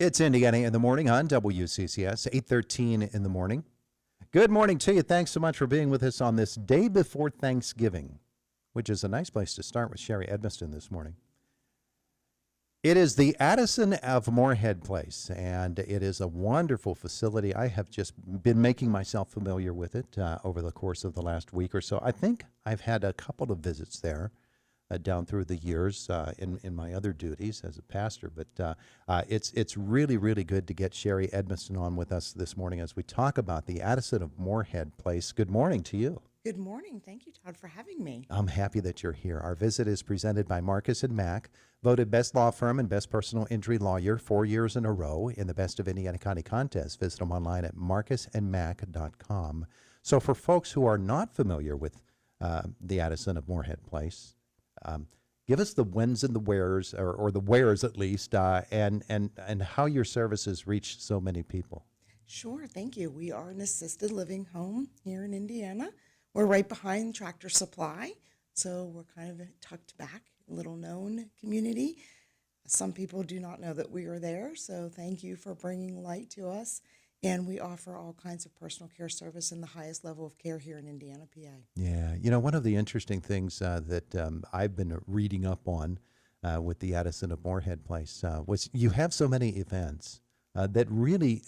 It's Indiana in the morning on WCCS, 8:13 in the morning. Good morning to you. Thanks so much for being with us on this day before Thanksgiving, which is a nice place to start with Sherri Edmiston this morning. It is the Addison of Morehead Place, and it is a wonderful facility. I have just been making myself familiar with it over the course of the last week or so. I think I've had a couple of visits there down through the years in my other duties as a pastor. But it's really, really good to get Sherri Edmiston on with us this morning as we talk about the Addison of Morehead Place. Good morning to you. Good morning. Thank you, Todd, for having me. I'm happy that you're here. Our visit is presented by Marcus & Mack, voted best law firm and best personal injury lawyer 4 years in a row in the Best of Indiana County contest. Visit them online at marcusandmack.com. So for folks who are not familiar with the Addison of Morehead Place, give us the whens and the wheres, or the wheres at least, and how your services reach so many people. Sure. Thank you. We are an assisted living home here in Indiana. We're right behind Tractor Supply, so we're kind of tucked back, little known community. Some people do not know that we are there, so thank you for bringing light to us. And we offer all kinds of personal care service in the highest level of care here in Indiana, PA. Yeah, you know, one of the interesting things that I've been reading up on with the Addison of Morehead Place was you have so many events that really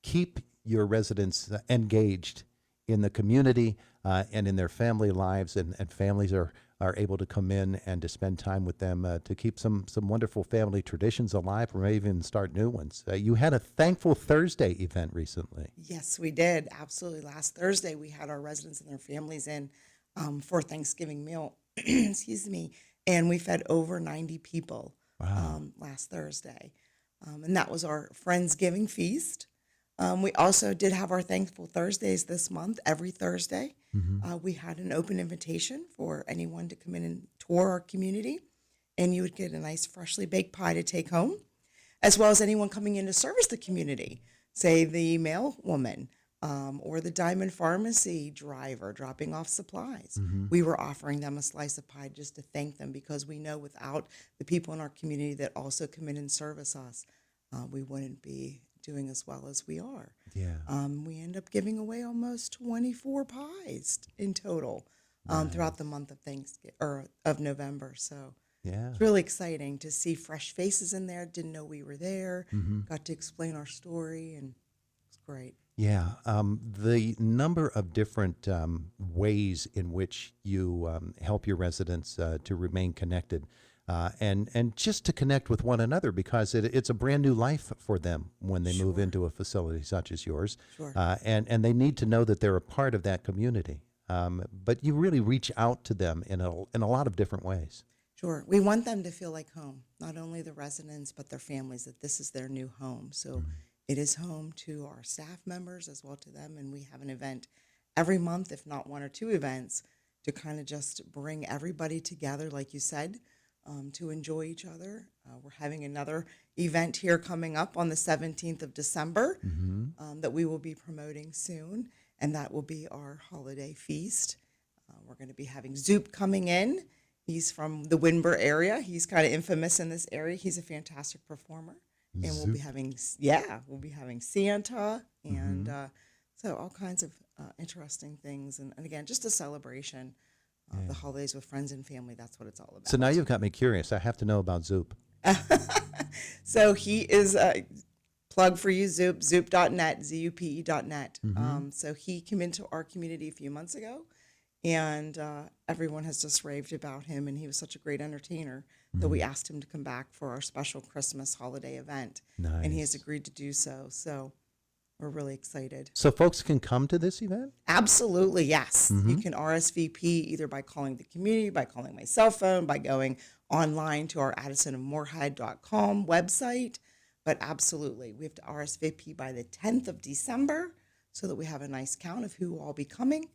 keep your residents engaged in the community and in their family lives, and families are able to come in and to spend time with them to keep some wonderful family traditions alive, or maybe even start new ones. You had a Thankful Thursday event recently. Yes, we did. Absolutely. Last Thursday, we had our residents and their families in for a Thanksgiving meal, excuse me, and we fed over 90 people. Wow. Last Thursday. And that was our Friendsgiving feast. We also did have our Thankful Thursdays this month, every Thursday. We had an open invitation for anyone to come in and tour our community, and you would get a nice freshly baked pie to take home, as well as anyone coming in to service the community, say the mail woman or the Diamond Pharmacy driver dropping off supplies. We were offering them a slice of pie just to thank them, because we know without the people in our community that also come in and service us, we wouldn't be doing as well as we are. Yeah. We end up giving away almost 24 pies in total throughout the month of Thanksgiving or of November. So Yeah. it's really exciting to see fresh faces in there. Didn't know we were there. Got to explain our story, and it's great. Yeah, the number of different ways in which you help your residents to remain connected and just to connect with one another, because it's a brand new life for them when they move into a facility such as yours. Sure. And they need to know that they're a part of that community. But you really reach out to them in a lot of different ways. Sure. We want them to feel like home, not only the residents, but their families, that this is their new home. So it is home to our staff members as well to them. And we have an event every month, if not one or two events, to kind of just bring everybody together, like you said, to enjoy each other. We're having another event here coming up on the 17th of December that we will be promoting soon, and that will be our holiday feast. We're going to be having Zoop coming in. He's from the Winburn area. He's kind of infamous in this area. He's a fantastic performer. And we'll be having Santa, and so all kinds of interesting things. And again, just a celebration of the holidays with friends and family. That's what it's all about. So now you've got me curious. I have to know about Zoop. So he is a plug for you, Zoop, zoop.net, zupe.net. So he came into our community a few months ago, and everyone has just raved about him, and he was such a great entertainer that we asked him to come back for our special Christmas holiday event. Nice. And he has agreed to do so. So we're really excited. So folks can come to this event? Absolutely, yes. You can RSVP either by calling the community, by calling my cell phone, by going online to our addisonofmorehead.com website. But absolutely, we have to RSVP by the 10th of December so that we have a nice count of who will all be coming.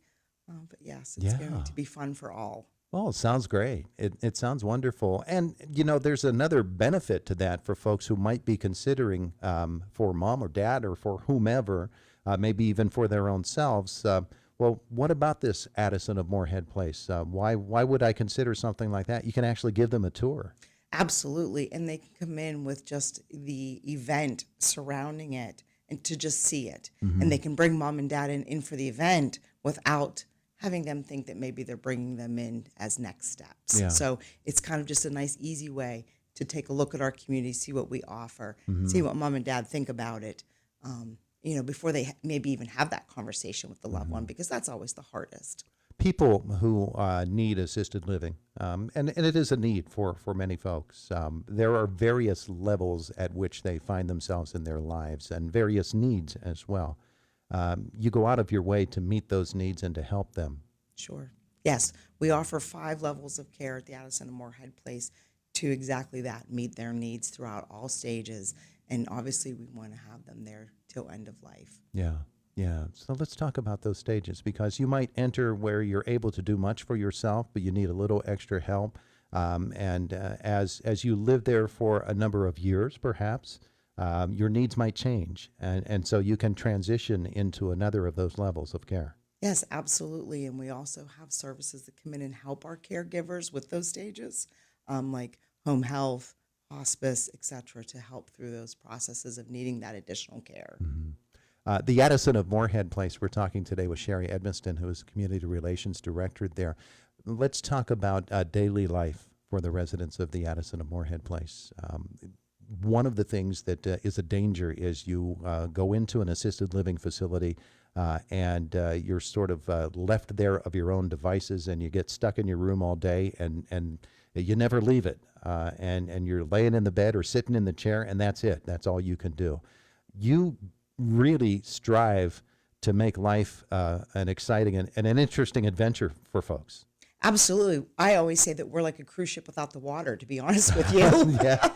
But yes, it's going to be fun for all. Well, it sounds great. It sounds wonderful. And, you know, there's another benefit to that for folks who might be considering for mom or dad or for whomever, maybe even for their own selves. Well, what about this Addison of Morehead Place? Why would I consider something like that? You can actually give them a tour. Absolutely. And they can come in with just the event surrounding it and to just see it. And they can bring mom and dad in for the event without having them think that maybe they're bringing them in as next steps. Yeah. So it's kind of just a nice, easy way to take a look at our community, see what we offer, see what mom and dad think about it, before they maybe even have that conversation with the loved one, because that's always the hardest. People who need assisted living, and it is a need for many folks. There are various levels at which they find themselves in their lives and various needs as well. You go out of your way to meet those needs and to help them. Sure. Yes, we offer 5 levels of care at the Addison and Morehead Place to exactly that, meet their needs throughout all stages. And obviously, we want to have them there till end of life. Yeah, yeah. So let's talk about those stages, because you might enter where you're able to do much for yourself, but you need a little extra help. As you live there for a number of years, perhaps, your needs might change. And so you can transition into another of those levels of care. Yes, absolutely. And we also have services that come in and help our caregivers with those stages, like home health, hospice, et cetera, to help through those processes of needing that additional care. The Addison of Morehead Place, we're talking today with Sherri Edmiston, who is Community Relations Director there. Let's talk about daily life for the residents of the Addison of Morehead Place. One of the things that is a danger is you go into an assisted living facility and you're sort of left there of your own devices, and you get stuck in your room all day, and you never leave it. And you're laying in the bed or sitting in the chair, and that's it. That's all you can do. You really strive to make life an exciting and an interesting adventure for folks. Absolutely. I always say that we're like a cruise ship without the water, to be honest with you. Yeah.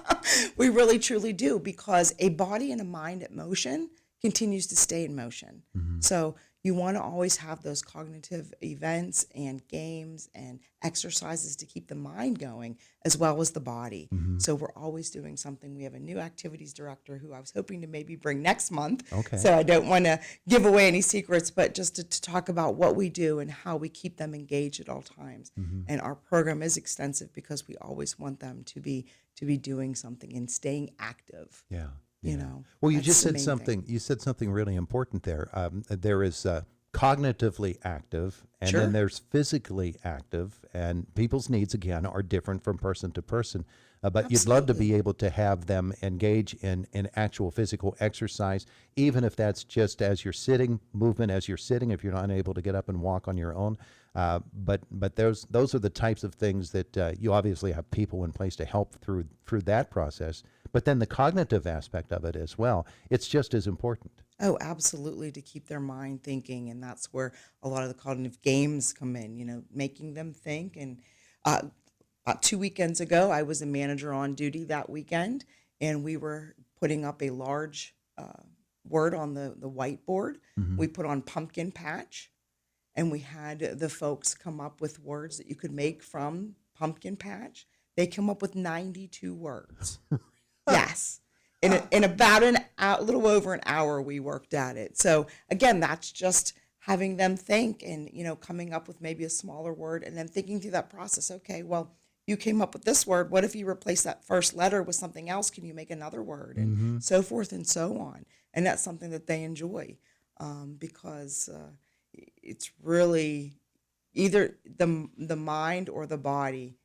We really, truly do, because a body and a mind at motion continues to stay in motion. So you want to always have those cognitive events and games and exercises to keep the mind going as well as the body. So we're always doing something. We have a new activities director who I was hoping to maybe bring next month. Okay. So I don't want to give away any secrets, but just to talk about what we do and how we keep them engaged at all times. And our program is extensive because we always want them to be doing something and staying active. Yeah. You know, Well, you that's just the said main something. thing. You said something really important there. There is cognitively active, and Sure. then there's physically active. And people's needs, again, are different from person to person. But you'd love to be able to have them engage in actual physical exercise, even if that's just as you're sitting, movement as you're sitting, if you're not able to get up and walk on your own. But those are the types of things that you obviously have people in place to help through that process. But then the cognitive aspect of it as well, it's just as important. Oh, absolutely, to keep their mind thinking. And that's where a lot of the cognitive games come in, making them think. And about 2 weekends ago, I was a manager on duty that weekend, and we were putting up a large word on the whiteboard. We put on pumpkin patch, and we had the folks come up with words that you could make from pumpkin patch. They come up with 92 words. Yes. In about a little over an hour, we worked at it. So again, that's just having them think and, coming up with maybe a smaller word and then thinking through that process. Okay, well, you came up with this word. What if you replace that first letter with something else? Can you make another word? And so forth and so on. And that's something that they enjoy because it's really either the mind or the body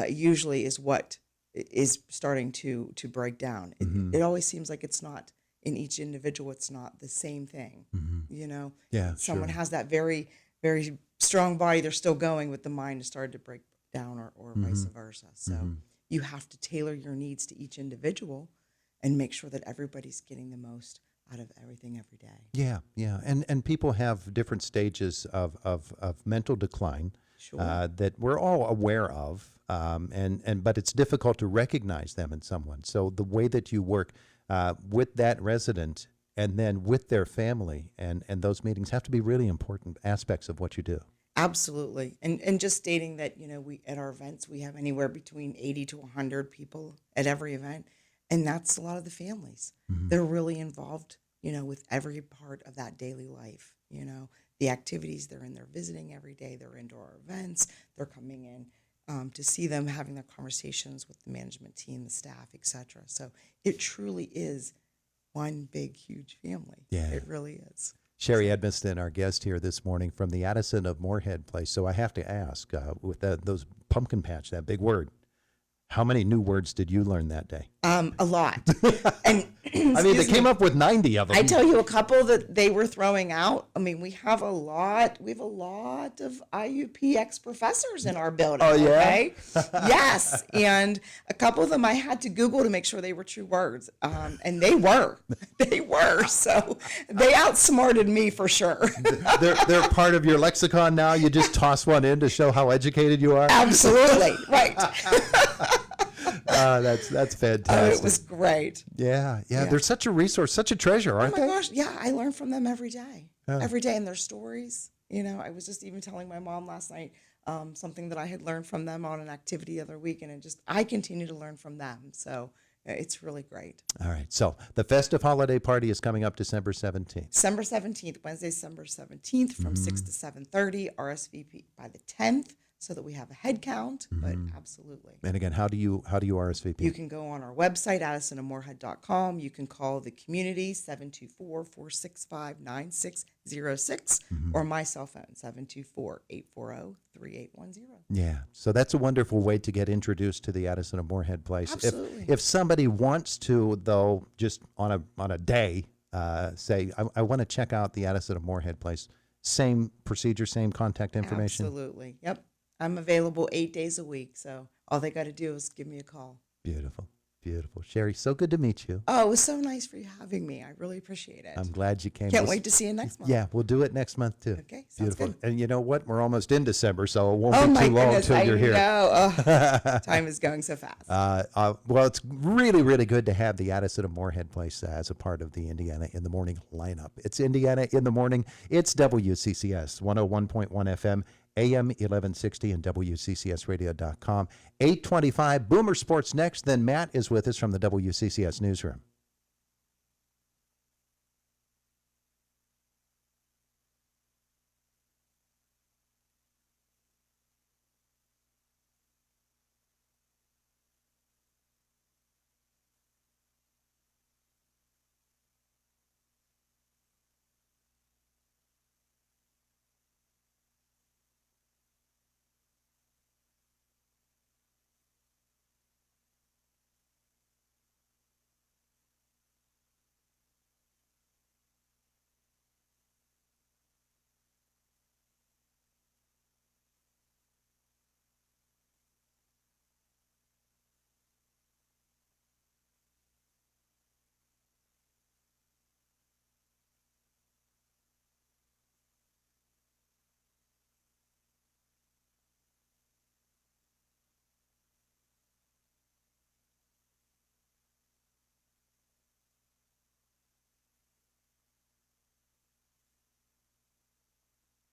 usually is what is starting to break down. It always seems like it's not in each individual. It's not the same thing, Yeah, Someone sure. has that very, very strong body. They're still going, but the mind has started to break down or vice versa. So you have to tailor your needs to each individual and make sure that everybody's getting the most out of everything every day. Yeah, yeah. And people have different stages of mental decline Sure. that we're all aware of, but it's difficult to recognize them in someone. So the way that you work with that resident and then with their family and those meetings have to be really important aspects of what you do. Absolutely. And just stating that, we at our events, we have anywhere between 80 to 100 people at every event. And that's a lot of the families. They're really involved, with every part of that daily life, the activities they're in, they're visiting every day, they're into our events, they're coming in to see them having their conversations with the management team, the staff, etc. So it truly is one big, huge family. Yeah. It really is. Sherri Edmiston, our guest here this morning from the Addison of Morehead place. So I have to ask, with those pumpkin patch, that big word, how many new words did you learn that day? A lot. And I mean, they came up with 90 of them. I tell you a couple that they were throwing out. I mean, we have a lot of IUP ex-professors in our building. Oh, yeah? Okay? Yes. And a couple of them I had to Google to make sure they were true words. And they were. They were. So they outsmarted me for sure. They're part of your lexicon now. You just toss one in to show how educated you are. Absolutely. Right. That's fantastic. It was great. Yeah. They're such a resource, such a treasure, aren't Oh my they? gosh, yeah, I learn from them every day. Every day, and their stories. You know, I was just even telling my mom last night something that I had learned from them on an activity the other week, and I continue to learn from them. So it's really great. All right. So the festive holiday party is coming up December 17th. December 17th, Wednesday, December 17th from 6 to 7:30, RSVP by the 10th, so that we have a head count, but absolutely. And again, how do you RSVP? You can go on our website, addisonandmorehead.com. You can call the community, 724-465-9606, or my cell phone, 724-840-3810. Yeah. So that's a wonderful way to get introduced to the Addison of Morehead place. Absolutely. If somebody wants to, though, just on a day, say, I want to check out the Addison of Morehead place, same procedure, same contact information? Absolutely. Yep. I'm available 8 days a week, so all they got to do is give me a call. Beautiful. Beautiful. Sherri, so good to meet you. Oh, it was so nice for you having me. I really appreciate it. I'm glad you came. Can't wait to see you next month. Yeah, we'll do it next month too. Okay, sounds Beautiful. good. And you know what? We're almost in December, so it won't Oh be my too long goodness, until you're here. I know. Oh, time is going so fast. Well, it's really, really good to have the Addison of Morehead place as a part of the Indiana in the Morning lineup. It's Indiana in the Morning. It's WCCS 101.1 FM, AM 1160, and WCCSradio.com. 8:25, Boomer Sports next. Then Matt is with us from the WCCS newsroom.